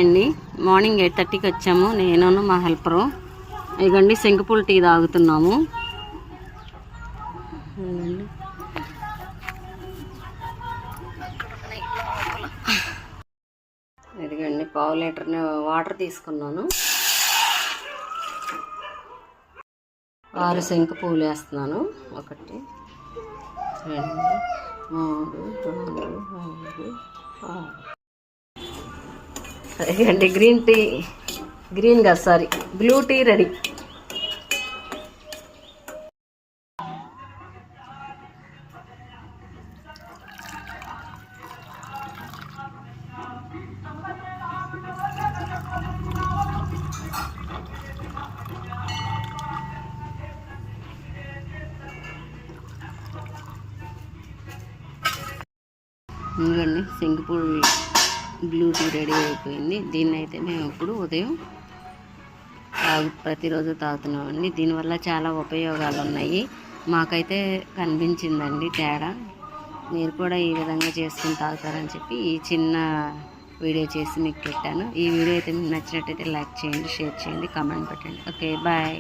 అండి. మార్నింగ్ 8:30కి వచ్చాము, నేను మా హెల్పరు. ఇదిగండి శంకుపూల టీ తాగుతున్నాము. ఇదిగండి 1/2 లీటర్ వాటర్ తీసుకున్నాను. 6 శంకు పూలు వేస్తున్నాను. 1 2 3 4 5 6. అదిగండి బ్లూ టీ రెడీ. ఎందుకండి శంకుపూలు బ్లూ టీ రెడీ అయిపోయింది. దీన్ని అయితే మేము ఇప్పుడు ఉదయం ప్రతిరోజు తాగుతున్నామండి. దీనివల్ల చాలా ఉపయోగాలు ఉన్నాయి. మాకైతే కనిపించిందండి తేడా. మీరు కూడా ఈ విధంగా చేసుకుని తాగుతారని చెప్పి ఈ చిన్న వీడియో చేసి మీకు పెట్టాను. ఈ వీడియో అయితే మీకు నచ్చినట్టయితే లైక్ చేయండి, షేర్ చేయండి, కామెంట్ పెట్టండి. Okay, bye.